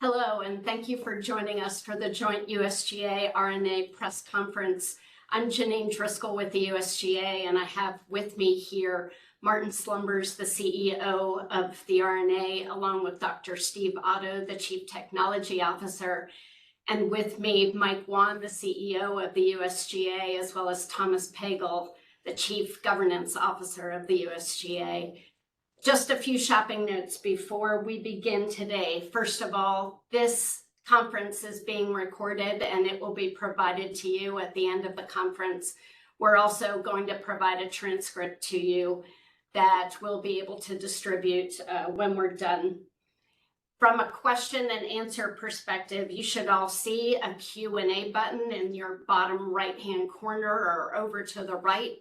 Hello, and thank you for joining us for the joint USGA R&A press conference. I'm Janine Driscoll with the USGA, and I have with me here Martin Slumbers, the CEO of the R&A, along with Dr. Steve Otto, the Chief Technology Officer, and with me, Mike Wan, the CEO of the USGA, as well as Thomas Pagel, the Chief Governance Officer of the USGA. Just a few shopping notes before we begin today. First of all, this conference is being recorded and it will be provided to you at the end of the conference. We're also going to provide a transcript to you that we'll be able to distribute when we're done. From a question and answer perspective, you should all see a Q&A button in your bottom right-hand corner or over to the right.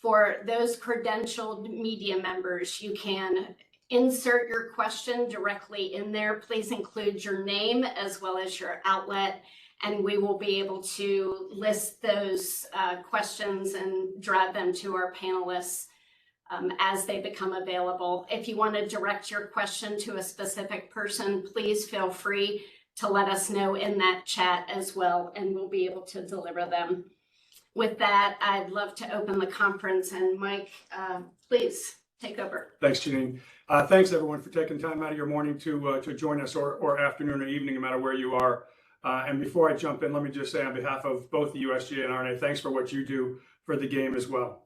For those credentialed media members, you can insert your question directly in there. Please include your name as well as your outlet, and we will be able to list those questions and drive them to our panelists as they become available. If you want to direct your question to a specific person, please feel free to let us know in that chat as well, and we'll be able to deliver them. With that, I'd love to open the conference, and Mike, please take over. Thanks, Janine. Thanks, everyone, for taking time out of your morning to join us, or afternoon or evening, no matter where you are. And before I jump in, let me just say on behalf of both the USGA and R&A, thanks for what you do for the game as well.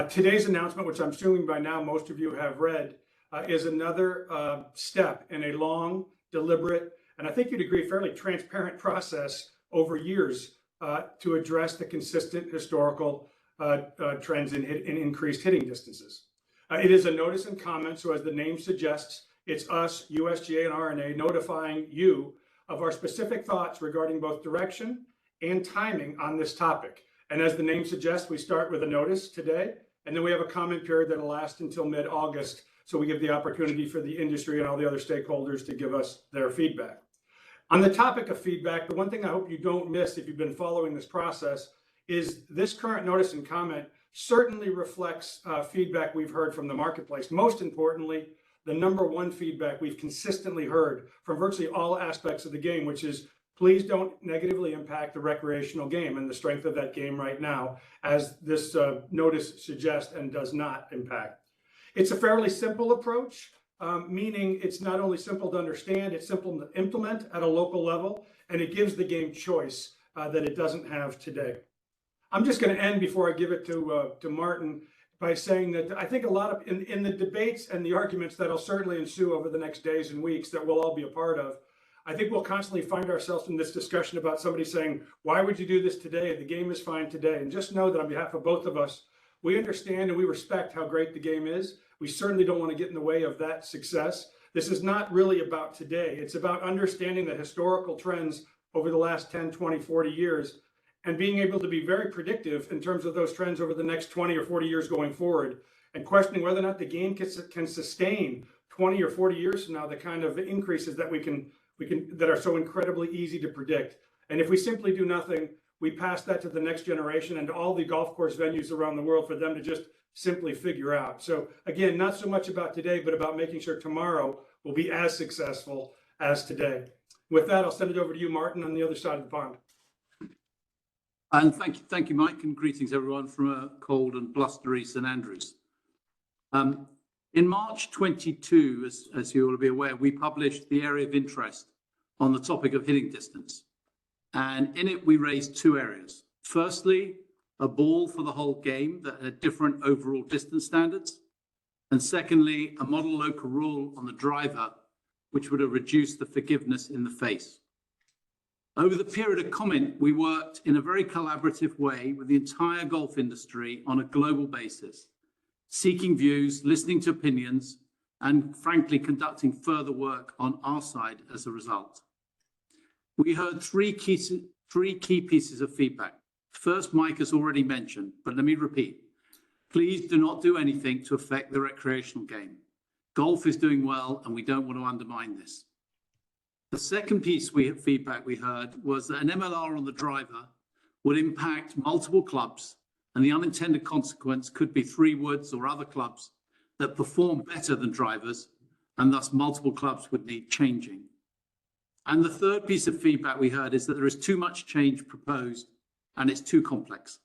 Today's announcement, which I'm assuming by now most of you have read, is another step in a long, deliberate, and I think you'd agree, fairly transparent process over years to address the consistent historical trends in increased hitting distances. It is a notice and comment, so as the name suggests, it's us, USGA and R&A, notifying you of our specific thoughts regarding both direction and timing on this topic. And as the name suggests, we start with a notice today, and then we have a comment period that'll last until mid-August, so we give the opportunity for the industry and all the other stakeholders to give us their feedback. On the topic of feedback, the one thing I hope you don't miss if you've been following this process is this current notice and comment certainly reflects feedback we've heard from the marketplace. Most importantly, the number one feedback we've consistently heard from virtually all aspects of the game, which is please don't negatively impact the recreational game and the strength of that game right now, as this notice suggests and does not impact. It's a fairly simple approach. Meaning it's not only simple to understand, it's simple to implement at a local level, and it gives the game choice that it doesn't have today. I'm just going to end before I give it to Martin by saying that I think a lot of, in the debates and the arguments that'll certainly ensue over the next days and weeks that we'll all be a part of, I think we'll constantly find ourselves in this discussion about somebody saying, why would you do this today? The game is fine today. And just know that on behalf of both of us, we understand and we respect how great the game is. We certainly don't want to get in the way of that success. This is not really about today. It's about understanding the historical trends over the last 10, 20, 40 years and being able to be very predictive in terms of those trends over the next 20 or 40 years going forward, and questioning whether or not the game can sustain 20 or 40 years from now the kind of increases that we can that are so incredibly easy to predict. And if we simply do nothing, we pass that to the next generation and to all the golf course venues around the world for them to just simply figure out. So again, not so much about today, but about making sure tomorrow will be as successful as today. With that, I'll send it over to you, Martin, on the other side of the pond. And thank you, Mike, and greetings everyone from a cold and blustery St Andrews. In March 22, as you will be aware, we published the area of interest on the topic of hitting distance. And in it, we raised two areas. Firstly, a ball for the whole game that had different overall distance standards. And secondly, a model local rule on the driver, which would have reduced the forgiveness in the face. Over the period of comment, we worked in a very collaborative way with the entire golf industry on a global basis, seeking views, listening to opinions, and frankly, conducting further work on our side as a result. We heard three key pieces of feedback. First, Mike has already mentioned, but let me repeat. Please do not do anything to affect the recreational game. Golf is doing well, and we don't want to undermine this. The second piece of feedback we heard was that an MLR on the driver would impact multiple clubs, and the unintended consequence could be 3 woods or other clubs that perform better than drivers, and thus multiple clubs would need changing. And the third piece of feedback we heard is that there is too much change proposed and it's too complex.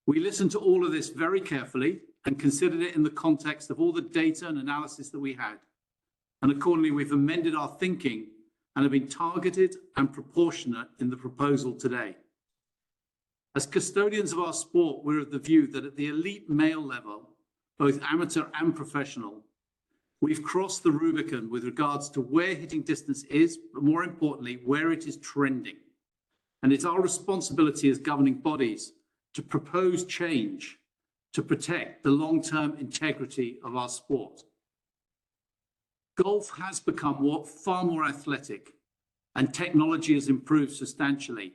We listened to all of this very carefully and considered it in the context of all the data and analysis that we had. And accordingly, we've amended our thinking and have been targeted and proportionate in the proposal today. As custodians of our sport, we're of the view that at the elite male level, both amateur and professional, we've crossed the Rubicon with regards to where hitting distance is, but more importantly, where it is trending. And it's our responsibility as governing bodies to propose change to protect the long-term integrity of our sport. Golf has become far more athletic, and technology has improved substantially,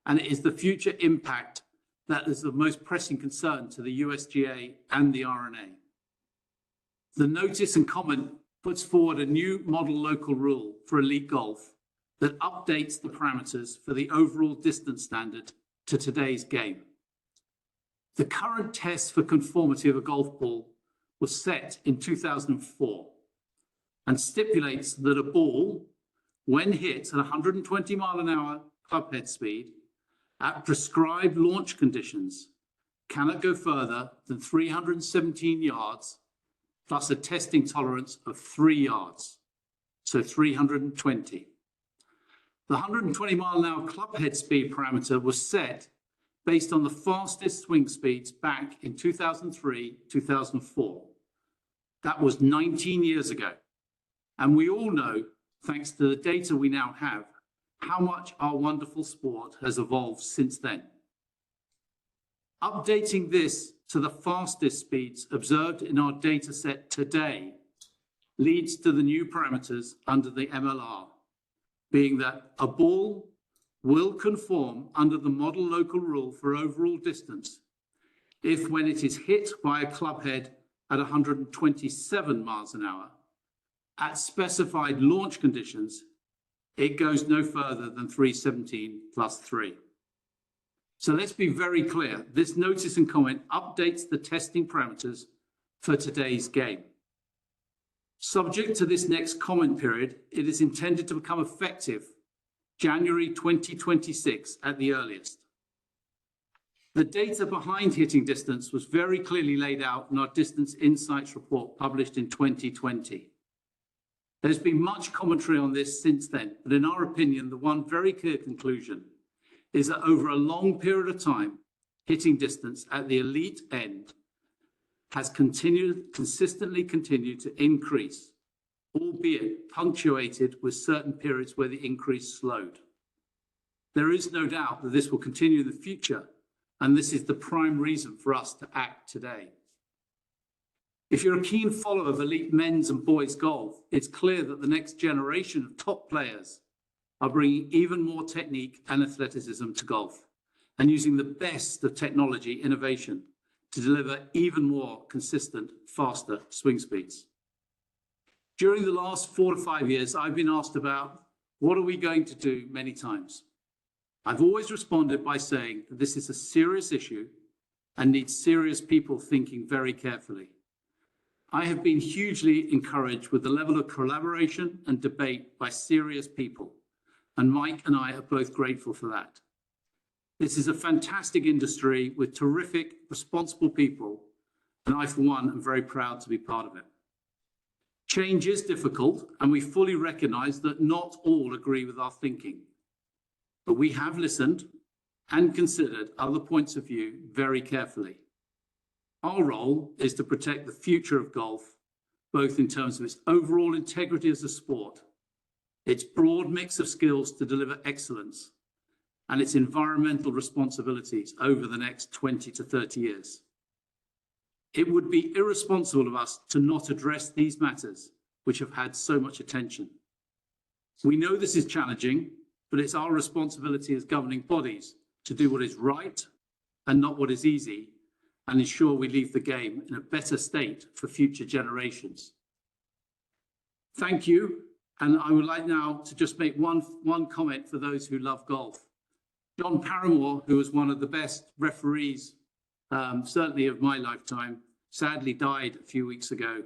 and it is the future impact that is the most pressing concern to the USGA and the R&A. The notice and comment puts forward a new model local rule for elite golf that updates the parameters for the overall distance standard to today's game. The current test for conformity of a golf ball was set in 2004 and stipulates that a ball, when hit at 120 mile an hour club head speed at prescribed launch conditions, cannot go further than 317 yards plus a testing tolerance of 3 yards, so 320. The 120 mile an hour club head speed parameter was set based on the fastest swing speeds back in 2003, 2004. That was 19 years ago. And we all know, thanks to the data we now have, how much our wonderful sport has evolved since then. Updating this to the fastest speeds observed in our data set today leads to the new parameters under the MLR, being that a ball will conform under the model local rule for overall distance if, when it is hit by a club head at 127 miles an hour, at specified launch conditions, it goes no further than 317 plus 3. So let's be very clear. This notice and comment updates the testing parameters for today's game. Subject to this next comment period, it is intended to become effective January 2026 at the earliest. The data behind hitting distance was very clearly laid out in our Distance Insights report published in 2020. There's been much commentary on this since then, but in our opinion, the one very clear conclusion is that over a long period of time, hitting distance at the elite end has consistently continued to increase, albeit punctuated with certain periods where the increase slowed. There is no doubt that this will continue in the future, and this is the prime reason for us to act today. If you're a keen follower of elite men's and boys golf, it's clear that the next generation of top players are bringing even more technique and athleticism to golf and using the best of technology innovation to deliver even more consistent, faster swing speeds. During the last 4 to 5 years, I've been asked about what are we going to do many times. I've always responded by saying that this is a serious issue and needs serious people thinking very carefully. I have been hugely encouraged with the level of collaboration and debate by serious people, and Mike and I are both grateful for that. This is a fantastic industry with terrific, responsible people, and I, for one, am very proud to be part of it. Change is difficult, and we fully recognize that not all agree with our thinking, but we have listened and considered other points of view very carefully. Our role is to protect the future of golf, both in terms of its overall integrity as a sport, its broad mix of skills to deliver excellence, and its environmental responsibilities over the next 20 to 30 years. It would be irresponsible of us to not address these matters, which have had so much attention. We know this is challenging, but it's our responsibility as governing bodies to do what is right and not what is easy, and ensure we leave the game in a better state for future generations. Thank you, and I would like now to just make one comment for those who love golf. John Paramore, who was one of the best referees, certainly of my lifetime, sadly died a few weeks ago,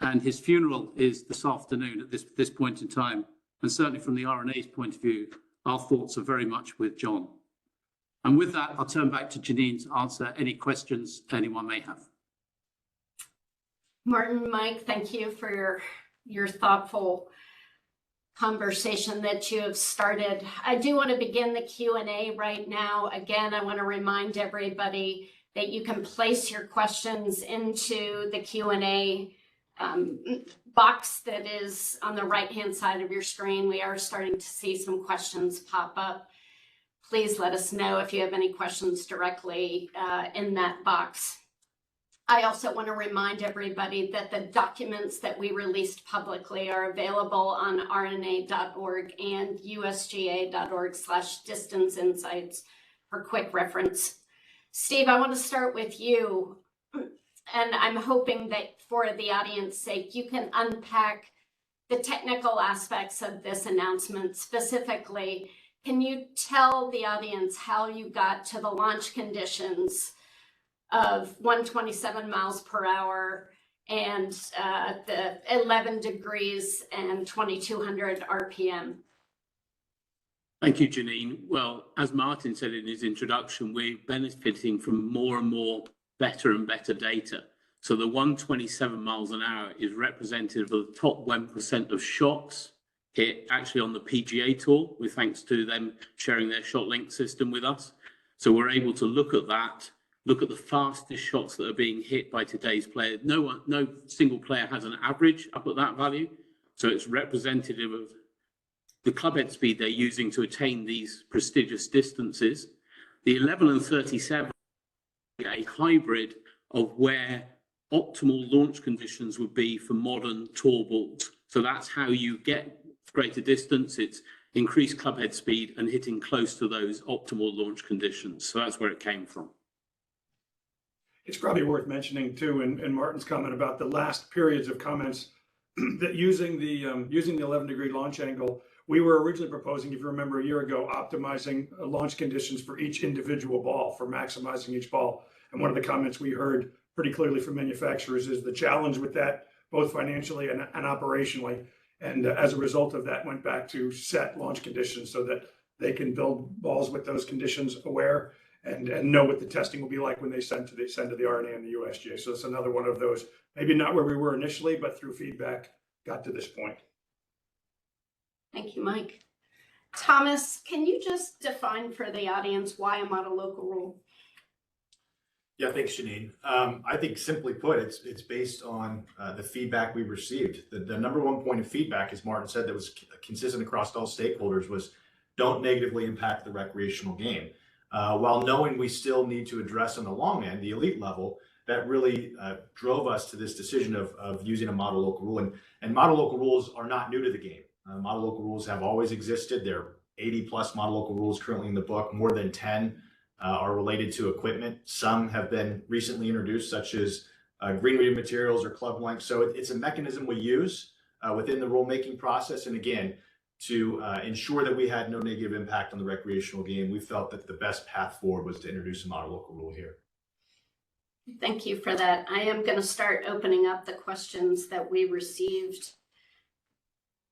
and his funeral is this afternoon at this point in time And certainly from the R&A's point of view, our thoughts are very much with John. And with that, I'll turn back to Janine to answer any questions anyone may have. Martin, Mike, thank you for your thoughtful conversation that you have started. I do want to begin the Q&A right now. Again, I want to remind everybody that you can place your questions into the Q&A box that is on the right-hand side of your screen. We are starting to see some questions pop up. Please let us know if you have any questions directly in that box. I also want to remind everybody that the documents that we released publicly are available on rna.org and usga.org/distance insights for quick reference. Steve, I want to start with you, and I'm hoping that for the audience's sake, you can unpack the technical aspects of this announcement. Specifically, can you tell the audience how you got to the launch conditions of 127 miles per hour and the 11 degrees and 2200 RPM? Thank you, Janine. Well, as Martin said in his introduction, we're benefiting from more and more better and better data. So the 127 miles an hour is representative of the top 1% of shots hit actually on the PGA Tour, with thanks to them sharing their shot link system with us. So we're able to look at that, look at the fastest shots that are being hit by today's players. No single player has an average up at that value. So it's representative of the club head speed they're using to attain these prestigious distances. The 11 and 37 are a hybrid of where optimal launch conditions would be for modern tour balls. So that's how you get greater distance. It's increased club head speed and hitting close to those optimal launch conditions. So that's where it came from. It's probably worth mentioning too, in Martin's comment about the last periods of comments, that using the 11-degree launch angle, we were originally proposing, if you remember a year ago, optimizing launch conditions for each individual ball, for maximizing each ball. And one of the comments we heard pretty clearly from manufacturers is the challenge with that, both financially and operationally. And as a result of that, went back to set launch conditions so that they can build balls with those conditions aware and know what the testing will be like when they send to the R&A and the USGA. So it's another one of those, maybe not where we were initially, but through feedback got to this point. Thank you, Mike. Thomas, can you just define for the audience why a model local rule? Yeah, thanks, Janine. I think simply put, it's based on the feedback we received. The number one point of feedback, as Martin said, that was consistent across all stakeholders was don't negatively impact the recreational game. While knowing we still need to address on the long end, the elite level, that really drove us to this decision of using a model local rule. And model local rules are not new to the game. Model local rules have always existed. There are 80 plus model local rules currently in the book. More than 10 are related to equipment. Some have been recently introduced, such as green reading materials or club length. So it's a mechanism we use within the rulemaking process. And again, to ensure that we had no negative impact on the recreational game, we felt that the best path forward was to introduce a model local rule here. Thank you for that. I am going to start opening up the questions that we received.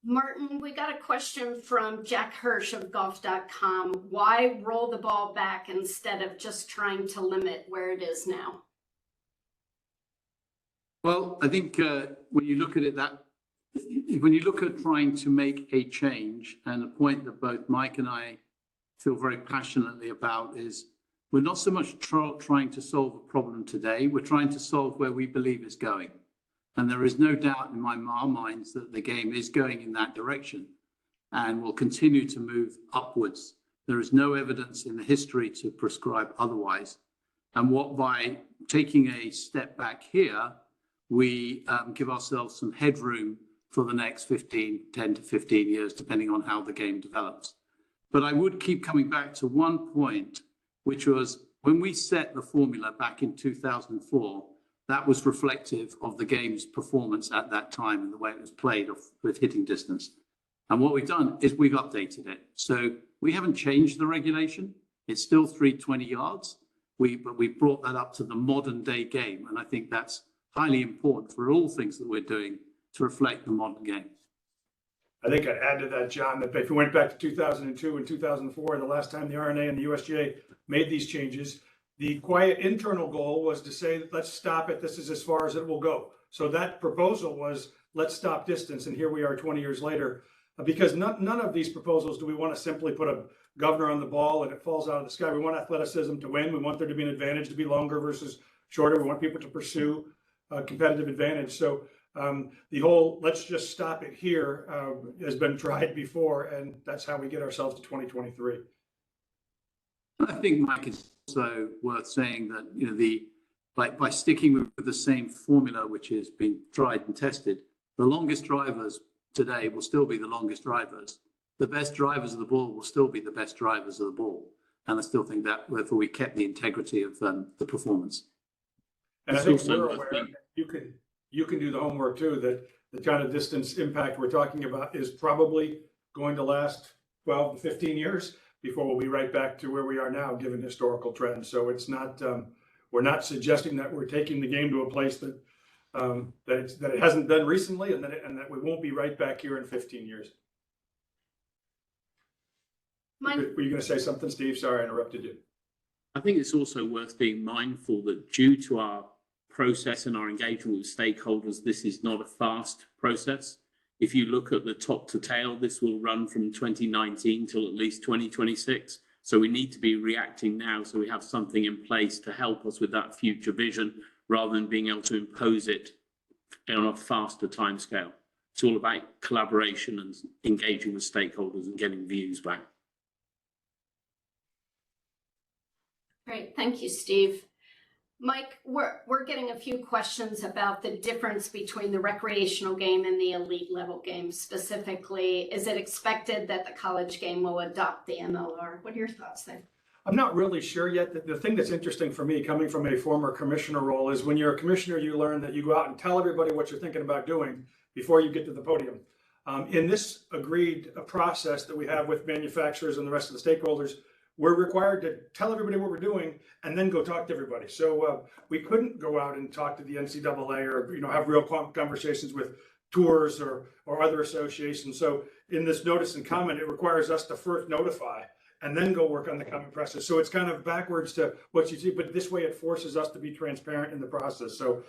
Martin, we got a question from Jack Hirsch of golf.com. Why roll the ball back instead of just trying to limit where it is now? Well, I think when you look at it, when you look at trying to make a change, and the point that both Mike and I feel very passionately about is we're not so much trying to solve a problem today, we're trying to solve where we believe it's going. And there is no doubt in my minds that the game is going in that direction and will continue to move upwards. There is no evidence in the history to prescribe otherwise. And what by taking a step back here, we give ourselves some headroom for the next 10 to 15 years, depending on how the game develops. But I would keep coming back to one point, which was when we set the formula back in 2004, that was reflective of the game's performance at that time and the way it was played with hitting distance. And what we've done is we've updated it. So we haven't changed the regulation. It's still 320 yards. But we brought that up to the modern day game. And I think that's highly important for all things that we're doing to reflect the modern game. I think I'd add to that, John, that if we went back to 2002 and 2004, the last time the R&A and the USGA made these changes, the quiet internal goal was to say, let's stop it. This is as far as it will go. So that proposal was, let's stop distance. And here we are 20 years later, because none of these proposals do we want to simply put a governor on the ball and it falls out of the sky. We want athleticism to win. We want there to be an advantage to be longer versus shorter. We want people to pursue a competitive advantage. So the whole let's just stop it here has been tried before, and that's how we get ourselves to 2023. I think, Mike, it's also worth saying that, you know, by sticking with the same formula, which has been tried and tested, the longest drivers today will still be the longest drivers. The best drivers of the ball will still be the best drivers of the ball. And I still think that therefore we kept the integrity of the performance. And I think we're aware, you can do the homework too, that the kind of distance impact we're talking about is probably going to last 12 to 15 years before we'll be right back to where we are now, given historical trends. So it's not, we're not suggesting that we're taking the game to a place that that it hasn't been recently, and that we won't be right back here in 15 years. Were you going to say something, Steve? Sorry, I interrupted you. I think it's also worth being mindful that due to our process and our engagement with stakeholders, this is not a fast process. If you look at the top to tail, this will run from 2019 till at least 2026. So we need to be reacting now so we have something in place to help us with that future vision rather than being able to impose it on a faster timescale. It's all about collaboration and engaging with stakeholders and getting views back. Great, thank you, Steve. Mike, we're getting a few questions about the difference between the recreational game and the elite level game. Specifically, is it expected that the college game will adopt the MLR? What are your thoughts there? I'm not really sure yet. The thing that's interesting for me, coming from a former commissioner role, is when you're a commissioner, you learn that you go out and tell everybody what you're thinking about doing before you get to the podium. In this agreed process that we have with manufacturers and the rest of the stakeholders, we're required to tell everybody what we're doing and then go talk to everybody. So we couldn't go out and talk to the NCAA or have real conversations with tours or other associations. So in this notice and comment, it requires us to first notify and then go work on the comment process. So it's kind of backwards to what you see, but this way it forces us to be transparent in the process. So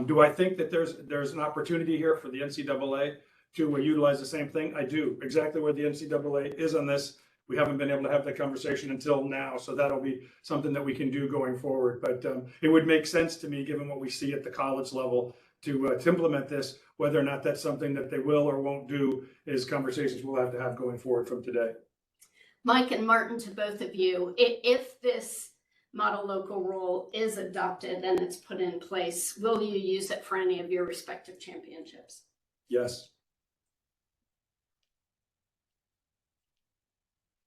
do I think that there's an opportunity here for the NCAA to utilize the same thing? I do. Exactly where the NCAA is on this, we haven't been able to have that conversation until now. So that'll be something that we can do going forward. But it would make sense to me, given what we see at the college level, to implement this. Whether or not that's something that they will or won't do is conversations we'll have to have going forward from today. Mike and Martin, to both of you, if this model local rule is adopted and it's put in place, will you use it for any of your respective championships? Yes.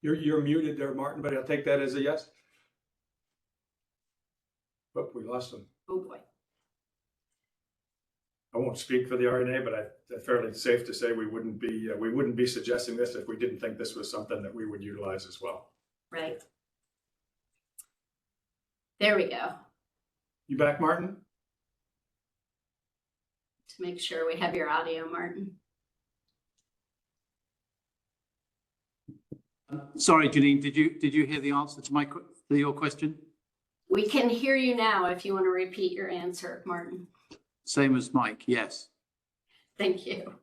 You're muted there, Martin, but I'll take that as a yes. Oh, we lost him. Oh boy. I won't speak for the R&A, but it's fairly safe to say we wouldn't be suggesting this if we didn't think this was something that we would utilize as well. Right. There we go. You back, Martin? To make sure we have your audio, Martin. Sorry, Janine, did you hear the answer to your question? We can hear you now if you want to repeat your answer, Martin. Same as Mike, yes. Thank you.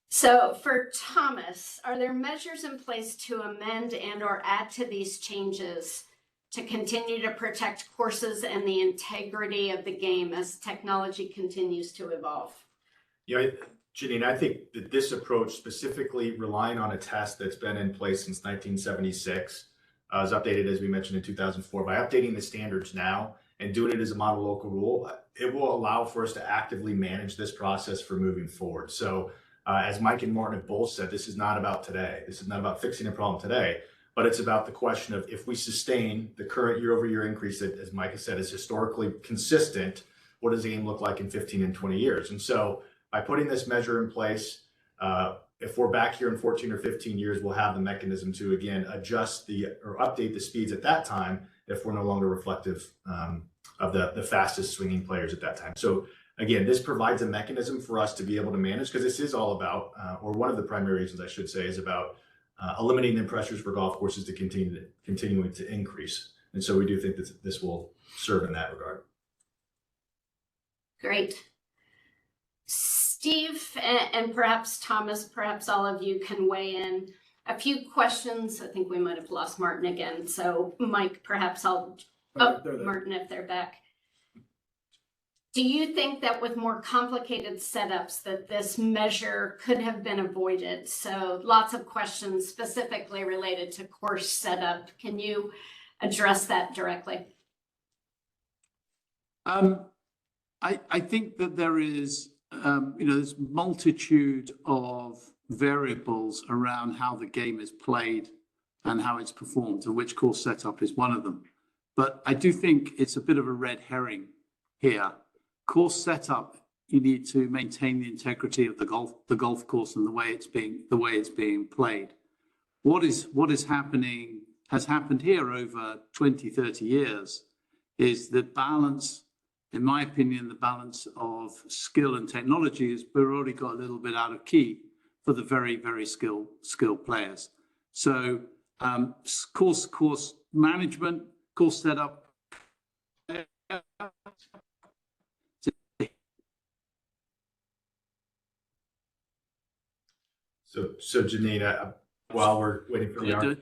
So for Thomas, are there measures in place to amend and or add to these changes to continue to protect courses and the integrity of the game as technology continues to evolve? Yeah, Janine, I think that this approach, specifically relying on a test that's been in place since 1976, was updated, as we mentioned, in 2004. By updating the standards now and doing it as a model local rule, it will allow for us to actively manage this process for moving forward. So as Mike and Martin have both said, this is not about today. This is not about fixing a problem today, but it's about the question of if we sustain the current year-over-year increase that, as Mike has said, is historically consistent, what does the game look like in 15 and 20 years? And so by putting this measure in place, if we're back here in 14 or 15 years, we'll have the mechanism to, again, adjust or update the speeds at that time if we're no longer reflective of the fastest swinging players at that time. So again, this provides a mechanism for us to be able to manage, because this is all about, or one of the primary reasons I should say, is about eliminating the pressures for golf courses to continuing to increase. And so we do think that this will serve in that regard. Great. Steve and perhaps Thomas, perhaps all of you can weigh in. A few questions. I think we might have lost Martin again. So Mike, perhaps I'll, Martin, if they're back. Do you think that with more complicated setups that this measure could have been avoided? So lots of questions specifically related to course setup. Can you address that directly? I think that there is, there's multitude of variables around how the game is played and how it's performed, and which course setup is one of them. But I do think it's a bit of a red herring here. Course setup, you need to maintain the integrity of the golf course and the way it's being played. What has happened here over 20, 30 years is the balance, in my opinion, the balance of skill and technology is we've already got a little bit out of key for the very, very skilled players. So course management, course setup. So Janine, while we're waiting for the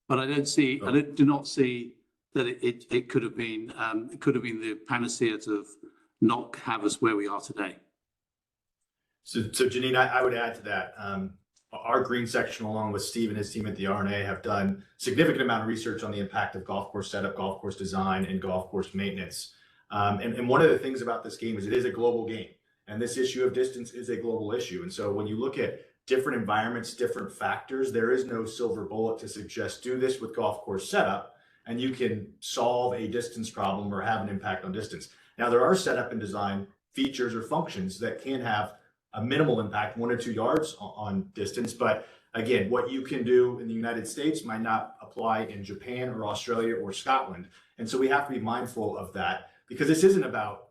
but I don't see, I do not see that it could have been the panacea to not have us where we are today. So Janine, I would add to that. Our green section, along with Steve and his team at the R&A, have done significant amount of research on the impact of golf course setup, golf course design, and golf course maintenance. And one of the things about this game is it is a global game, and this issue of distance is a global issue. And so when you look at different environments, different factors, there is no silver bullet to suggest do this with golf course setup and you can solve a distance problem or have an impact on distance. Now, there are setup and design features or functions that can have a minimal impact, 1 or 2 yards on distance. But again, what you can do in the United States might not apply in Japan or Australia or Scotland. And so we have to be mindful of that, because this isn't about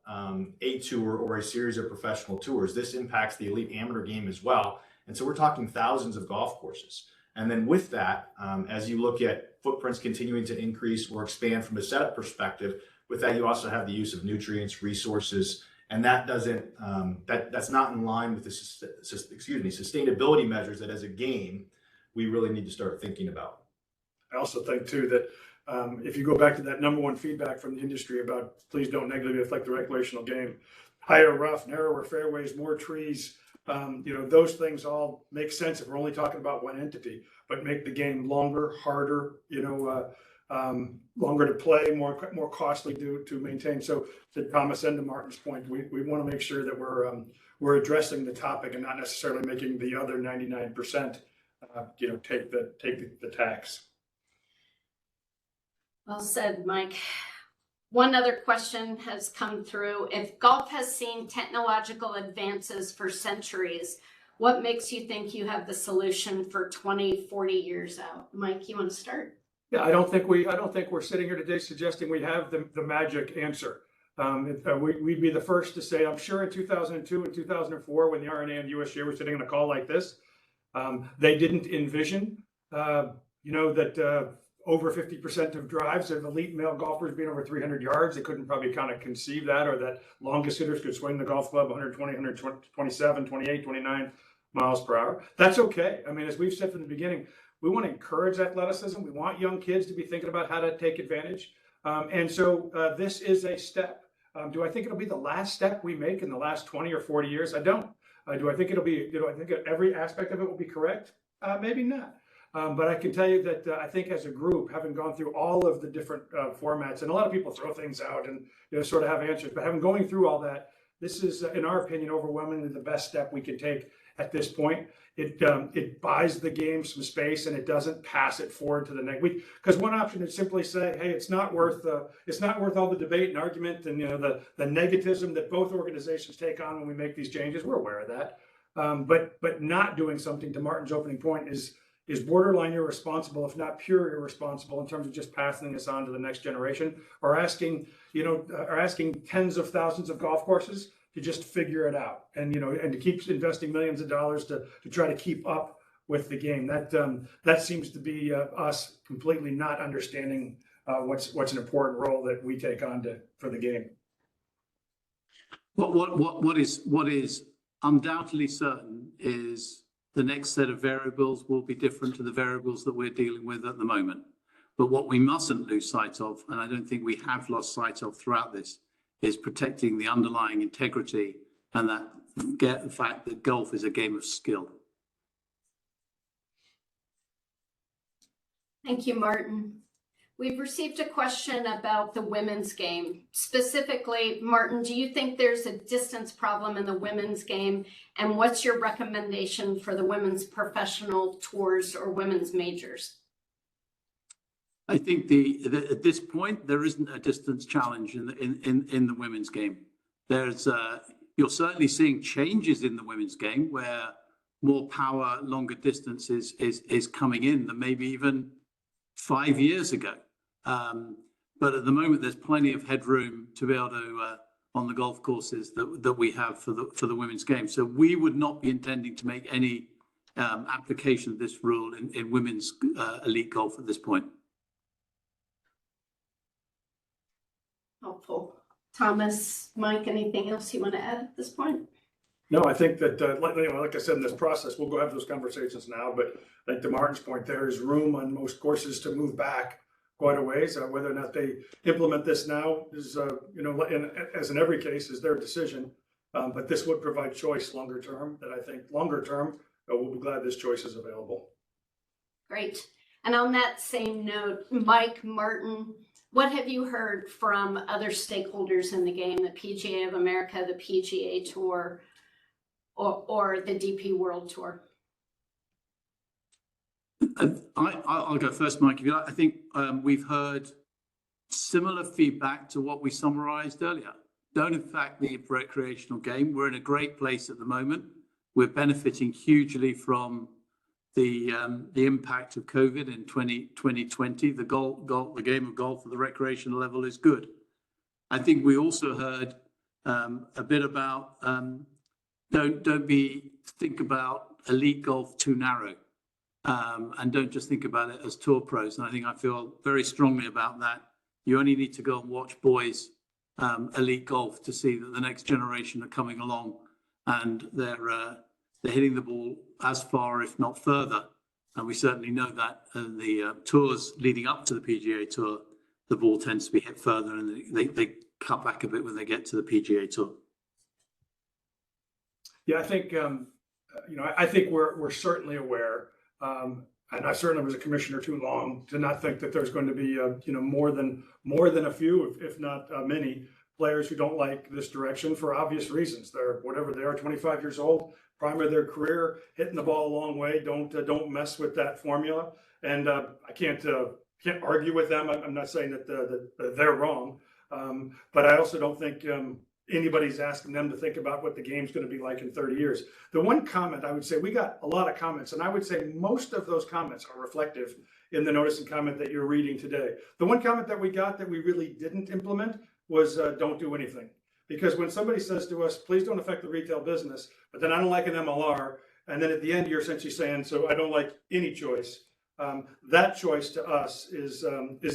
a tour or a series of professional tours. This impacts the elite amateur game as well. And so we're talking thousands of golf courses. And then with that, as you look at footprints continuing to increase or expand from a setup perspective, with that, you also have the use of nutrients, resources, and that doesn't, that's not in line with the, sustainability measures that as a game, we really need to start thinking about. I also think too that if you go back to that #1 feedback from the industry about please don't negatively affect the recreational game, higher rough, narrower fairways, more trees, those things all make sense if we're only talking about one entity, but make the game longer, harder, longer to play, more costly to maintain. So to Thomas and to Martin's point, we want to make sure that we're addressing the topic and not necessarily making the other 99%, take the tax. Well said, Mike. One other question has come through. If golf has seen technological advances for centuries, what makes you think you have the solution for 20, 40 years out? Mike, you want to start? Yeah, I don't think we're sitting here today suggesting we have the magic answer. We'd be the first to say, I'm sure in 2002 and 2004, when the R&A and USGA were sitting on a call like this, they didn't envision, that over 50% of drives of elite male golfers being over 300 yards. They couldn't probably kind of conceive that, or that longest hitters could swing the golf club 120, 127, 28, 29 miles per hour. That's okay. I mean, as we've said from the beginning, we want to encourage athleticism. We want young kids to be thinking about how to take advantage. And so this is a step. Do I think it'll be the last step we make in the last 20 or 40 years? I don't. Do I think it'll be, I think every aspect of it will be correct? Maybe not. But I can tell you that I think as a group, having gone through all of the different formats, and a lot of people throw things out and sort of have answers, but having going through all that, this is, in our opinion, overwhelmingly the best step we can take at this point. It buys the game some space, and it doesn't pass it forward to the next week. Because one option is simply say, hey, it's not worth all the debate and argument and the negativism that both organizations take on when we make these changes. We're aware of that, but not doing something, to Martin's opening point, is is borderline irresponsible, if not pure irresponsible, in terms of just passing this on to the next generation, or asking, asking tens of thousands of golf courses to just figure it out, and and to keep investing millions of dollars to try to keep up with the game. That seems to be us completely not understanding what's an important role that we take on for the game. What is undoubtedly certain is the next set of variables will be different to the variables that we're dealing with at the moment. But what we mustn't lose sight of, and I don't think we have lost sight of throughout this, is protecting the underlying integrity and the fact that golf is a game of skill. Thank you, Martin. We've received a question about the women's game. Specifically, Martin, do you think there's a distance problem in the women's game? And what's your recommendation for the women's professional tours or women's majors? I think at this point, there isn't a distance challenge in the women's game. You're certainly seeing changes in the women's game where more power, longer distance is coming in than maybe even 5 years ago. But at the moment, there's plenty of headroom to be able to on the golf courses that we have for the women's game. So we would not be intending to make any application of this rule in women's elite golf at this point. Helpful. Thomas, Mike, anything else you want to add at this point? No, I think that, like I said, in this process, we'll go have those conversations now. But I think to Martin's point, there is room on most courses to move back quite a ways. Whether or not they implement this now is, as in every case, is their decision. But this would provide choice longer term. That I think longer term, we'll be glad this choice is available. Great. And on that same note, Mike, Martin, what have you heard from other stakeholders in the game, the PGA of America, the PGA Tour, or the DP World Tour? I'll go first, Mike. If you like. I think we've heard similar feedback to what we summarized earlier. Don't affect the recreational game. We're in a great place at the moment. We're benefiting hugely from the impact of COVID in 2020. The game of golf at the recreational level is good. I think we also heard a bit about think about elite golf too narrow, and don't just think about it as tour pros. And I think I feel very strongly about that. You only need to go and watch boys elite golf to see that the next generation are coming along, and they're hitting the ball as far, if not further. And we certainly know that in the tours leading up to the PGA Tour, the ball tends to be hit further, and they cut back a bit when they get to the PGA Tour. Yeah, I think I think we're certainly aware, and I certainly was a commissioner too long to not think that there's going to be more than a few, if not many players who don't like this direction for obvious reasons. They're whatever they are, 25 years old, prime of their career, hitting the ball a long way. Don't mess with that formula. And I can't argue with them. I'm not saying that they're wrong, but I also don't think anybody's asking them to think about what the game's going to be like in 30 years. The one comment I would say, we got a lot of comments, and I would say most of those comments are reflective in the notice and comment that you're reading today. The one comment that we got that we really didn't implement was don't do anything. Because when somebody says to us, please don't affect the retail business, but then I don't like an MLR, and then at the end you're essentially saying, so I don't like any choice. That choice to us is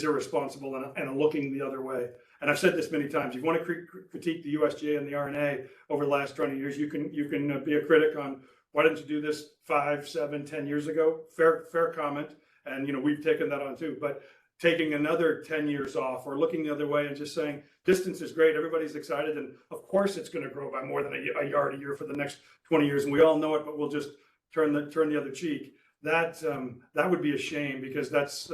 irresponsible and looking the other way. And I've said this many times. If you want to critique the USGA and the R&A over the last 20 years, you can be a critic on why didn't you do this 5, 7, 10 years ago? Fair comment, and we've taken that on too. But taking another 10 years off or looking the other way and just saying distance is great, everybody's excited, and of course it's going to grow by more than a yard a year for the next 20 years, and we all know it, but we'll just turn the other cheek. That would be a shame, because that's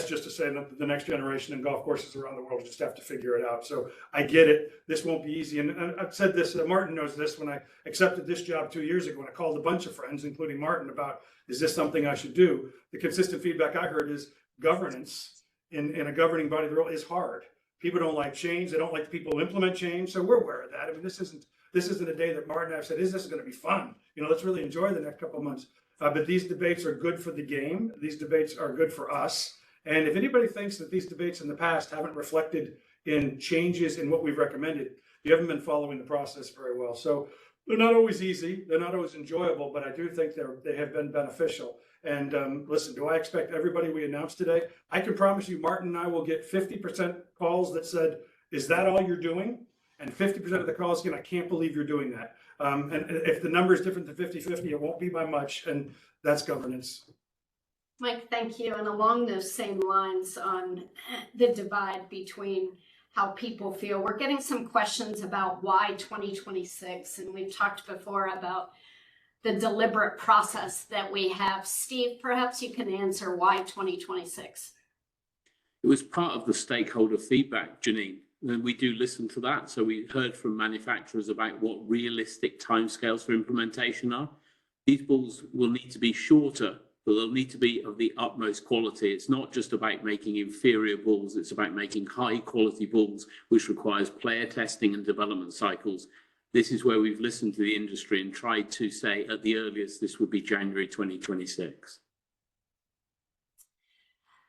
just to say that the next generation in golf courses around the world just have to figure it out. So I get it. This won't be easy. And I've said this, Martin knows this, when I accepted this job 2 years ago, when I called a bunch of friends, including Martin, about, is this something I should do? The consistent feedback I heard is governance in a governing body of the world is hard. People don't like change. They don't like people who implement change. So we're aware of that. I mean, this isn't a day that Martin and I have said, is this going to be fun? Let's really enjoy the next couple of months. but these debates are good for the game. These debates are good for us. And if anybody thinks that these debates in the past haven't reflected in changes in what we've recommended, you haven't been following the process very well. So they're not always easy, they're not always enjoyable, but I do think they have been beneficial. And listen, do I expect everybody we announced today? I can promise you, Martin and I will get 50% calls that said, is that all you're doing? And 50% of the calls, again, I can't believe you're doing that. And if the number is different than 50-50, it won't be by much, and that's governance. Mike, thank you. And along those same lines on the divide between how people feel, we're getting some questions about why 2026. And we've talked before about the deliberate process that we have. Steve, perhaps you can answer why 2026. It was part of the stakeholder feedback, Janine. And we do listen to that. So we heard from manufacturers about what realistic timescales for implementation are. These balls will need to be shorter, but they'll need to be of the utmost quality. It's not just about making inferior balls, it's about making high quality balls, which requires player testing and development cycles. This is where we've listened to the industry and tried to say at the earliest, this would be January 2026.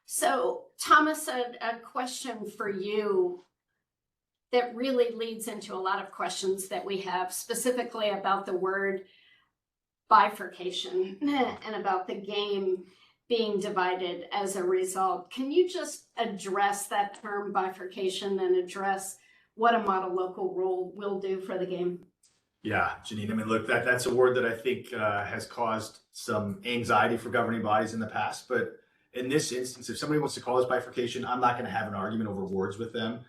So Thomas, a question for you that really leads into a lot of questions that we have specifically about the word bifurcation and about the game being divided as a result. Can you just address that term bifurcation and address what a model local rule will do for the game? Yeah, Janine, I mean, look, that's a word that I think has caused some anxiety for governing bodies in the past. But in this instance, if somebody wants to call this bifurcation, I'm not going to have an argument over words with them.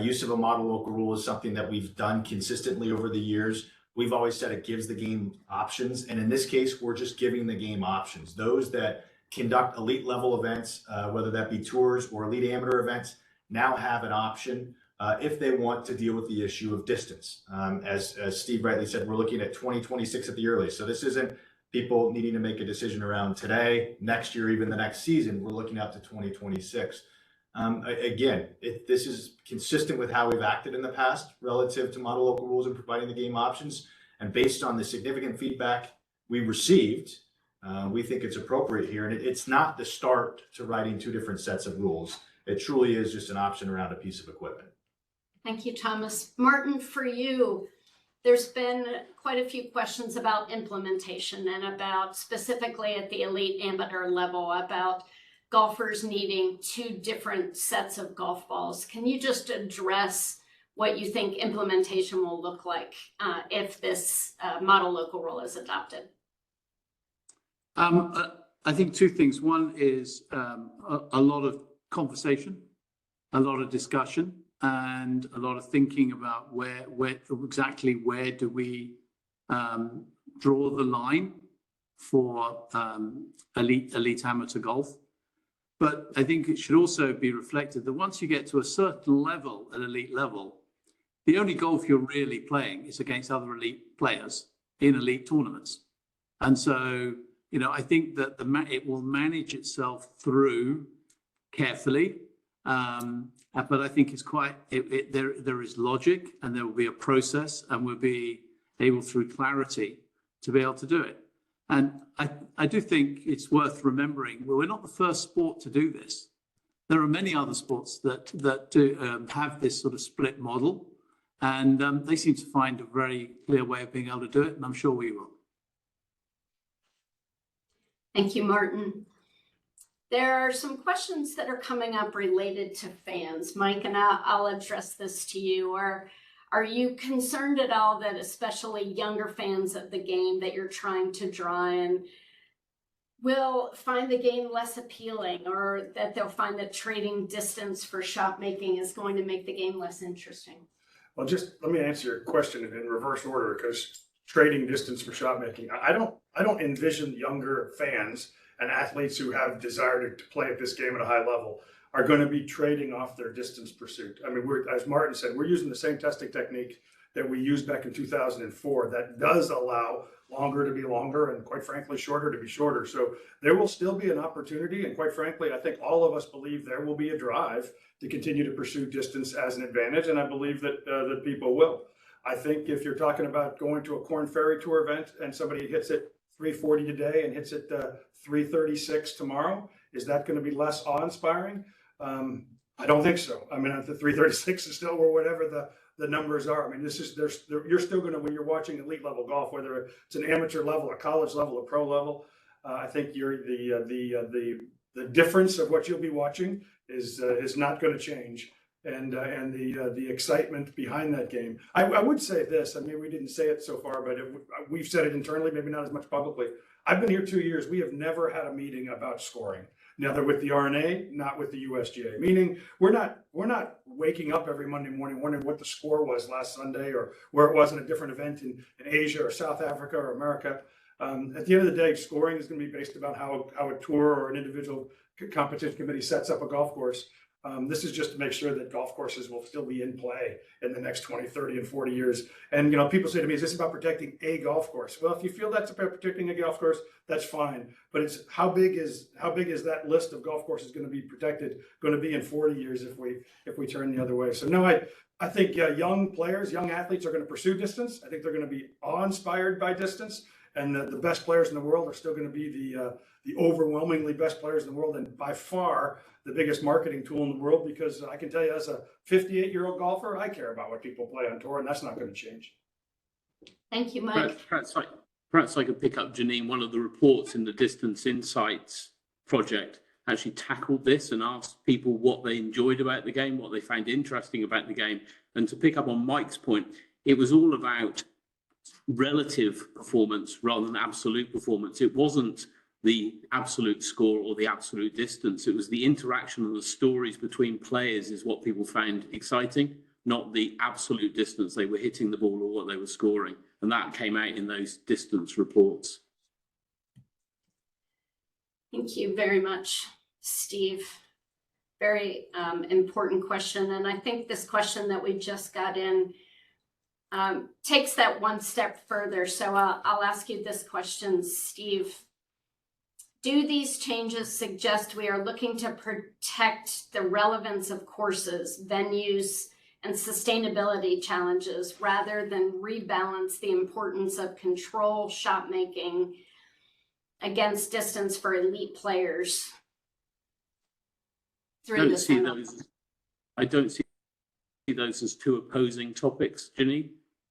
Use of a model local rule is something that we've done consistently over the years. We've always said it gives the game options. And in this case, we're just giving the game options. Those that conduct elite level events, whether that be tours or elite amateur events, now have an option if they want to deal with the issue of distance. As Steve rightly said, we're looking at 2026 at the earliest. So this isn't people needing to make a decision around today, next year, even the next season. We're looking out to 2026. Again, this is consistent with how we've acted in the past relative to model local rules and providing the game options. And based on the significant feedback we received, we think it's appropriate here. And it's not the start to writing two different sets of rules. It truly is just an option around a piece of equipment. Thank you, Thomas. Martin, for you, there's been quite a few questions about implementation and about specifically at the elite amateur level about golfers needing two different sets of golf balls. Can you just address what you think implementation will look like if this model local rule is adopted? I think two things. One is a lot of conversation, a lot of discussion, and a lot of thinking about where do we draw the line for elite amateur golf. But I think it should also be reflected that once you get to a certain level, at elite level, the only golf you're really playing is against other elite players in elite tournaments. And so, you know, I think that it will manage itself through carefully. But I think it's there is logic, and there will be a process, and we'll be able through clarity to be able to do it. And I do think it's worth remembering, well, we're not the first sport to do this. There are many other sports that do have this sort of split model, and they seem to find a very clear way of being able to do it, and I'm sure we will. Thank you, Martin. There are some questions that are coming up related to fans. Mike, and I'll address this to you. Are you concerned at all that especially younger fans of the game that you're trying to draw in will find the game less appealing, or that they'll find that trading distance for shot making is going to make the game less interesting? Well, just let me answer your question in reverse order, because trading distance for shot making, I don't envision younger fans and athletes who have desire to play at this game at a high level are going to be trading off their distance pursuit. I mean, as Martin said, we're using the same testing technique that we used back in 2004 that does allow longer to be longer and, quite frankly, shorter to be shorter. So there will still be an opportunity, and quite frankly, I think all of us believe there will be a drive to continue to pursue distance as an advantage, and I believe that people will. I think if you're talking about going to a Corn Ferry Tour event and somebody hits it 340 today and hits it 336 tomorrow, is that going to be less awe-inspiring? I don't think so. I mean, the 336 is still, or whatever the numbers are. I mean, you're still going to, when you're watching elite level golf, whether it's an amateur level, a college level, a pro level, I think the difference of what you'll be watching is not going to change. And the excitement behind that game. I would say this, I mean, we didn't say it so far, but we've said it internally, maybe not as much publicly. I've been here 2 years. We have never had a meeting about scoring. Neither with the R&A, not with the USGA. Meaning we're not waking up every Monday morning wondering what the score was last Sunday or where it was in a different event in Asia or South Africa or America. At the end of the day, scoring is going to be based about how a tour or an individual competition committee sets up a golf course. This is just to make sure that golf courses will still be in play in the next 20, 30, and 40 years. And, you know, people say to me, is this about protecting a golf course? Well, if you feel that's about protecting a golf course, that's fine. But it's how big is that list of golf courses going to be protected, going to be in 40 years if we turn the other way? So no, I think young players, young athletes are going to pursue distance. I think they're going to be awe-inspired by distance. And the best players in the world are still going to be the overwhelmingly best players in the world, and by far the biggest marketing tool in the world, because I can tell you as a 58-year-old golfer, I care about what people play on tour, and that's not going to change. Thank you, Mike. Perhaps I could pick up, Janine, one of the reports in the Distance Insights project actually tackled this and asked people what they enjoyed about the game, what they found interesting about the game. And to pick up on Mike's point, it was all about relative performance rather than absolute performance. It wasn't the absolute score or the absolute distance. It was the interaction and the stories between players is what people found exciting, not the absolute distance they were hitting the ball or what they were scoring. And that came out in those distance reports. Thank you very much, Steve. Very important question. And I think this question that we just got in takes that one step further. So I'll ask you this question, Steve. Do these changes suggest we are looking to protect the relevance of courses, venues, and sustainability challenges rather than rebalance the importance of control shot making against distance for elite players? I don't see those as two opposing topics, Janine.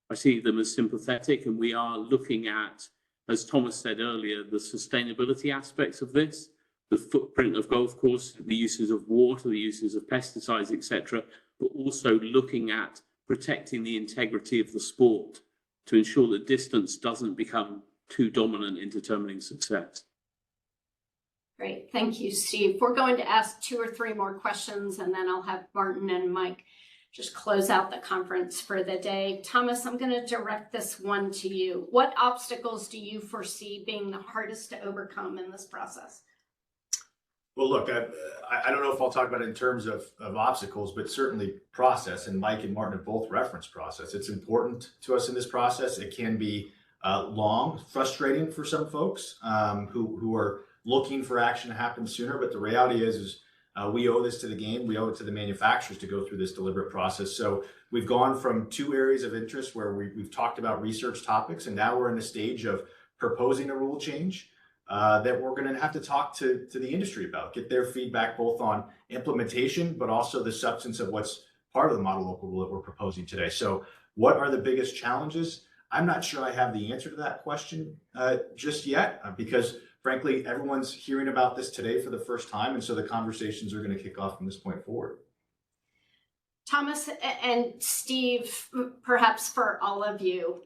I see them as sympathetic, and we are looking at, as Thomas said earlier, the sustainability aspects of this, the footprint of golf course, the uses of water, the uses of pesticides, etc., but also looking at protecting the integrity of the sport to ensure that distance doesn't become too dominant in determining success. Great, thank you, Steve. We're going to ask 2 or 3 more questions, and then I'll have Martin and Mike just close out the conference for the day. Thomas, I'm going to direct this one to you. What obstacles do you foresee being the hardest to overcome in this process? Well, look, I don't know if I'll talk about it in terms of obstacles, but certainly process, and Mike and Martin have both referenced process. It's important to us in this process. It can be long, frustrating for some folks who are looking for action to happen sooner, but the reality is we owe this to the game. We owe it to the manufacturers to go through this deliberate process. So we've gone from 2 areas of interest where we've talked about research topics, and now we're in a stage of proposing a rule change that we're going to have to talk to the industry about, get their feedback both on implementation, but also the substance of what's part of the model local rule that we're proposing today. So what are the biggest challenges? I'm not sure I have the answer to that question just yet, because frankly, everyone's hearing about this today for the first time, and so the conversations are going to kick off from this point forward. Thomas and Steve, perhaps for all of you,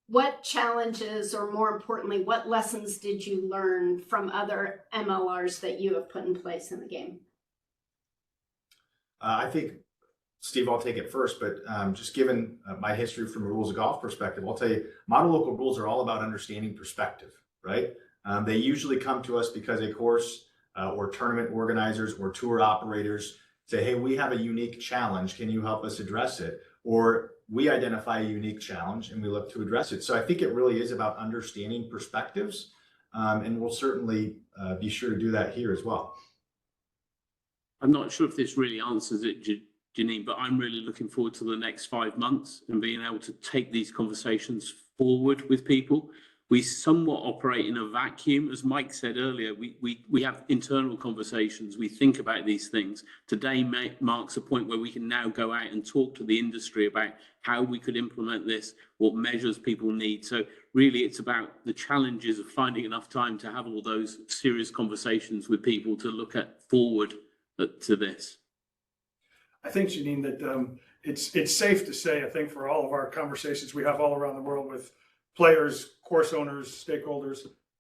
what challenges, or more importantly, what lessons did you learn from other MLRs that you have put in place in the game? I think, Steve, I'll take it first, but just given my history from a rules of golf perspective, I'll tell you, model local rules are all about understanding perspective, right? They usually come to us because a course or tournament organizers or tour operators say, hey, we have a unique challenge. Can you help us address it? Or we identify a unique challenge and we look to address it. So I think it really is about understanding perspectives, and we'll certainly be sure to do that here as well. I'm not sure if this really answers it, Janine, but I'm really looking forward to the next 5 months and being able to take these conversations forward with people. we somewhat operate in a vacuum. As Mike said earlier, we have internal conversations. We think about these things. Today marks a point where we can now go out and talk to the industry about how we could implement this, what measures people need. So really, it's about the challenges of finding enough time to have all those serious conversations with people to look at forward to this. I think, Janine, that it's safe to say, I think, for all of our conversations we have all around the world with players, course owners, stakeholders,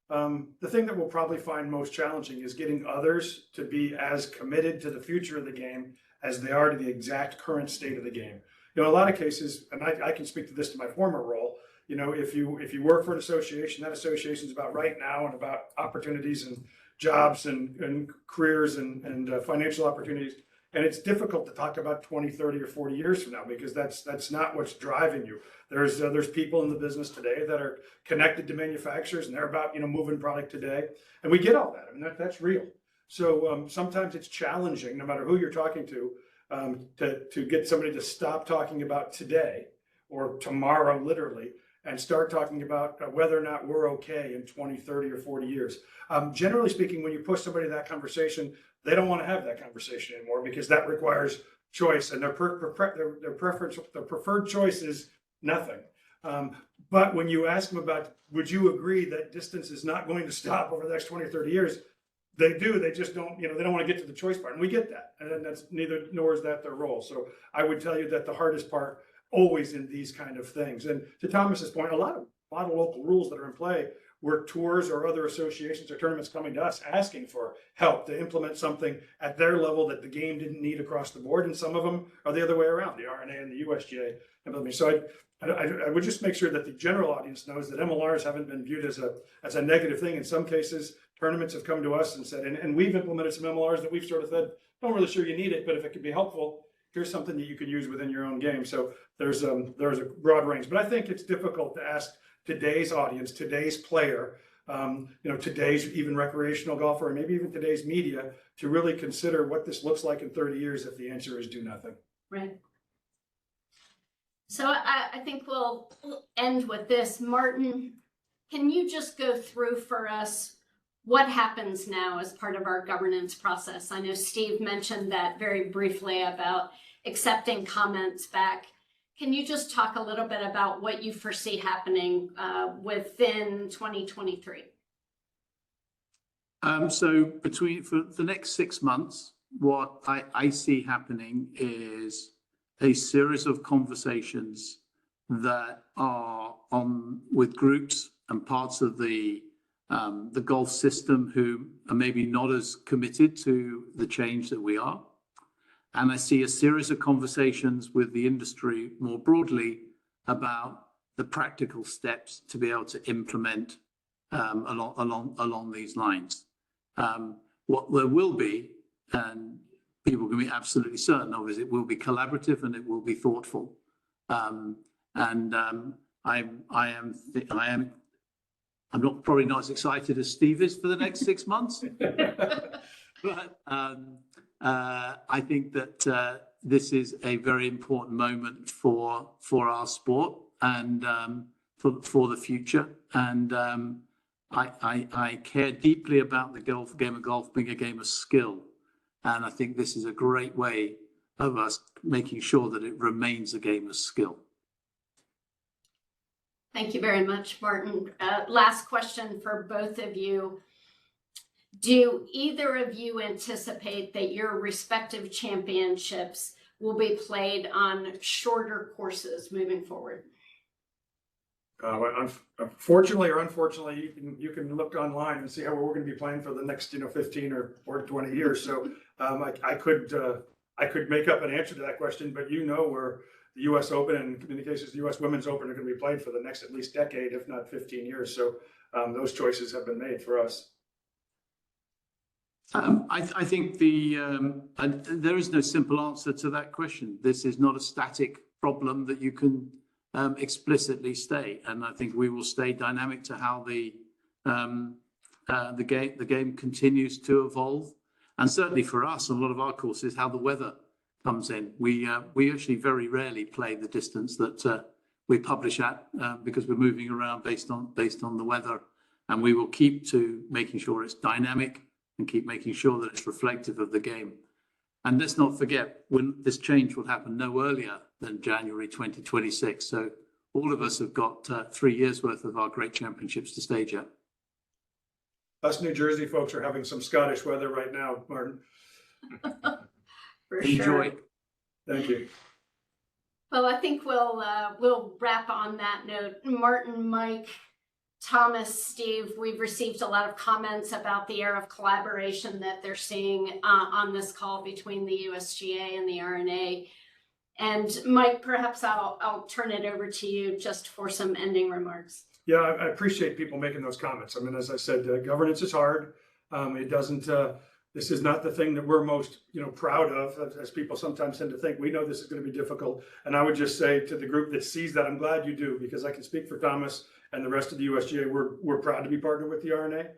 the thing that we'll probably find most challenging is getting others to be as committed to the future of the game as they are to the exact current state of the game. You know, a lot of cases, and I can speak to this to my former role, you know, if you work for an association, that association is about right now and about opportunities and jobs and careers and financial opportunities. And it's difficult to talk about 20, 30, or 40 years from now, because that's not what's driving you. There's people in the business today that are connected to manufacturers, and they're about, you know, moving product today. And we get all that. I mean, that's real. So sometimes it's challenging, no matter who you're talking to get somebody to stop talking about today or tomorrow, literally, and start talking about whether or not we're okay in 20, 30, or 40 years. Generally speaking, when you push somebody to that conversation, they don't want to have that conversation anymore, because that requires choice, and their preferred choice is nothing. But when you ask them about, would you agree that distance is not going to stop over the next 20 or 30 years? They do. They just don't, you know, they don't want to get to the choice part, and we get that. And that's nor is that their role. So I would tell you that the hardest part always in these kind of things. And to Thomas's point, a lot of local rules that are in play were tours or other associations or tournaments coming to us asking for help to implement something at their level that the game didn't need across the board. And some of them are the other way around, the R&A and the USGA implement. So I would just make sure that the general audience knows that MLRs haven't been viewed as a negative thing. In some cases, tournaments have come to us and said, and we've implemented some MLRs that we've sort of said, don't really sure you need it, but if it could be helpful, here's something that you could use within your own game. So there's a broad range, but I think it's difficult to ask today's audience, today's player, you know, today's even recreational golfer, and maybe even today's media, to really consider what this looks like in 30 years if the answer is do nothing. Right. So I think we'll end with this. Martin, can you just go through for us what happens now as part of our governance process? I know Steve mentioned that very briefly about accepting comments back. Can you just talk a little bit about what you foresee happening within 2023? So for the next 6 months, what I see happening is a series of conversations that are on with groups and parts of the golf system who are maybe not as committed to the change that we are. And I see a series of conversations with the industry more broadly about the practical steps to be able to implement along these lines. What there will be, and people can be absolutely certain of, is it will be collaborative and it will be thoughtful. I'm probably not as excited as Steve is for the next 6 months, but I think that this is a very important moment for our sport and for the future. And I care deeply about the game of golf being a game of skill. And I think this is a great way of us making sure that it remains a game of skill. Thank you very much, Martin. Last question for both of you. Do either of you anticipate that your respective championships will be played on shorter courses moving forward? Fortunately or unfortunately, you can look online and see how we're going to be playing for the next 15 or 20 years. So I could make up an answer to that question, but where the U.S. Open and in many cases the U.S. Women's Open are going to be played for the next at least decade, if not 15 years. So those choices have been made for us. I think there is no simple answer to that question. This is not a static problem that you can explicitly state, and I think we will stay dynamic to how the game continues to evolve, and certainly for us, a lot of our courses, how the weather comes in. We actually very rarely play the distance that we publish at because we're moving around based on the weather, and we will keep to making sure it's dynamic and keep making sure that it's reflective of the game. And let's not forget, when this change will happen no earlier than January 2026. So all of us have got 3 years worth of our great championships to stage at. Us New Jersey folks are having some Scottish weather right now, Martin. For Enjoy. sure. Thank you. Well, I think we'll wrap on that note. Martin, Mike, Thomas, Steve, we've received a lot of comments about the air of collaboration that they're seeing on this call between the USGA and the R&A. And Mike, perhaps I'll turn it over to you just for some ending remarks. Yeah, I appreciate people making those comments. I mean, as I said, governance is hard. It doesn't. This is not the thing that we're most, proud of, as people sometimes tend to think. We know this is going to be difficult, and I would just say to the group that sees that, I'm glad you do, because I can speak for Thomas and the rest of the USGA. We're proud to be partnered with the R&A.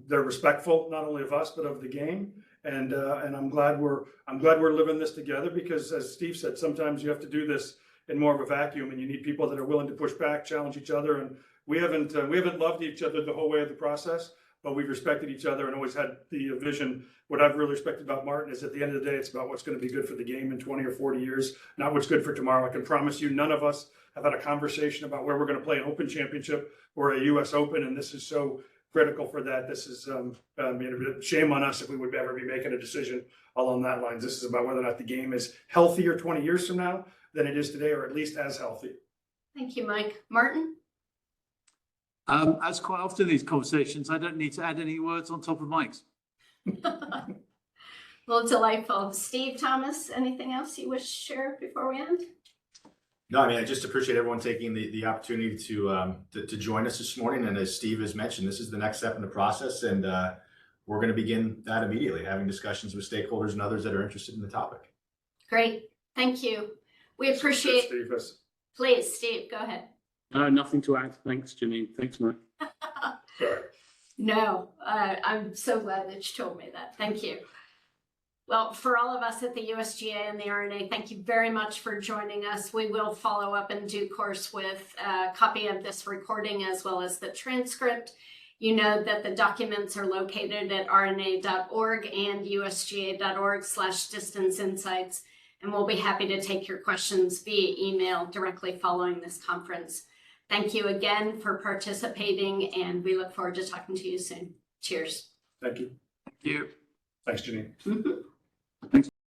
They're respectful not only of us but of the game, and I'm glad we're living this together, because as Steve said, sometimes you have to do this in more of a vacuum, and you need people that are willing to push back, challenge each other. And we haven't loved each other the whole way of the process, but we've respected each other and always had the vision. What I've really respected about Martin is at the end of the day, it's about what's going to be good for the game in 20 or 40 years, not what's good for tomorrow. I can promise you, none of us have had a conversation about where we're going to play an Open Championship or a US Open, and this is so critical for that. This is shame on us if we would ever be making a decision along that lines. This is about whether or not the game is healthier 20 years from now than it is today, or at least as healthy. Thank you, Mike. Martin? As quite often in these conversations, I don't need to add any words on top of Mike's. Well, delightful. Steve, Thomas, anything else you wish to share before we end? No, I mean, I just appreciate everyone taking the opportunity to join us this morning. And as Steve has mentioned, this is the next step in the process, and we're going to begin that immediately, having discussions with stakeholders and others that are interested in the topic. Great. Thank you. We appreciate. Steve, please, Steve, go ahead. Nothing to add. Thanks, Janine. Thanks, Mike. Sorry. No, I'm so glad that you told me that. Thank you. Well, for all of us at the USGA and the R&A, thank you very much for joining us. We will follow up in due course with a copy of this recording as well as the transcript. You know that the documents are located at rna.org and usga.org/distance insights. And we'll be happy to take your questions via email directly following this conference. Thank you again for participating, and we look forward to talking to you soon. Cheers. Thank you. Thank you. Thanks, Janine. Mm-hmm.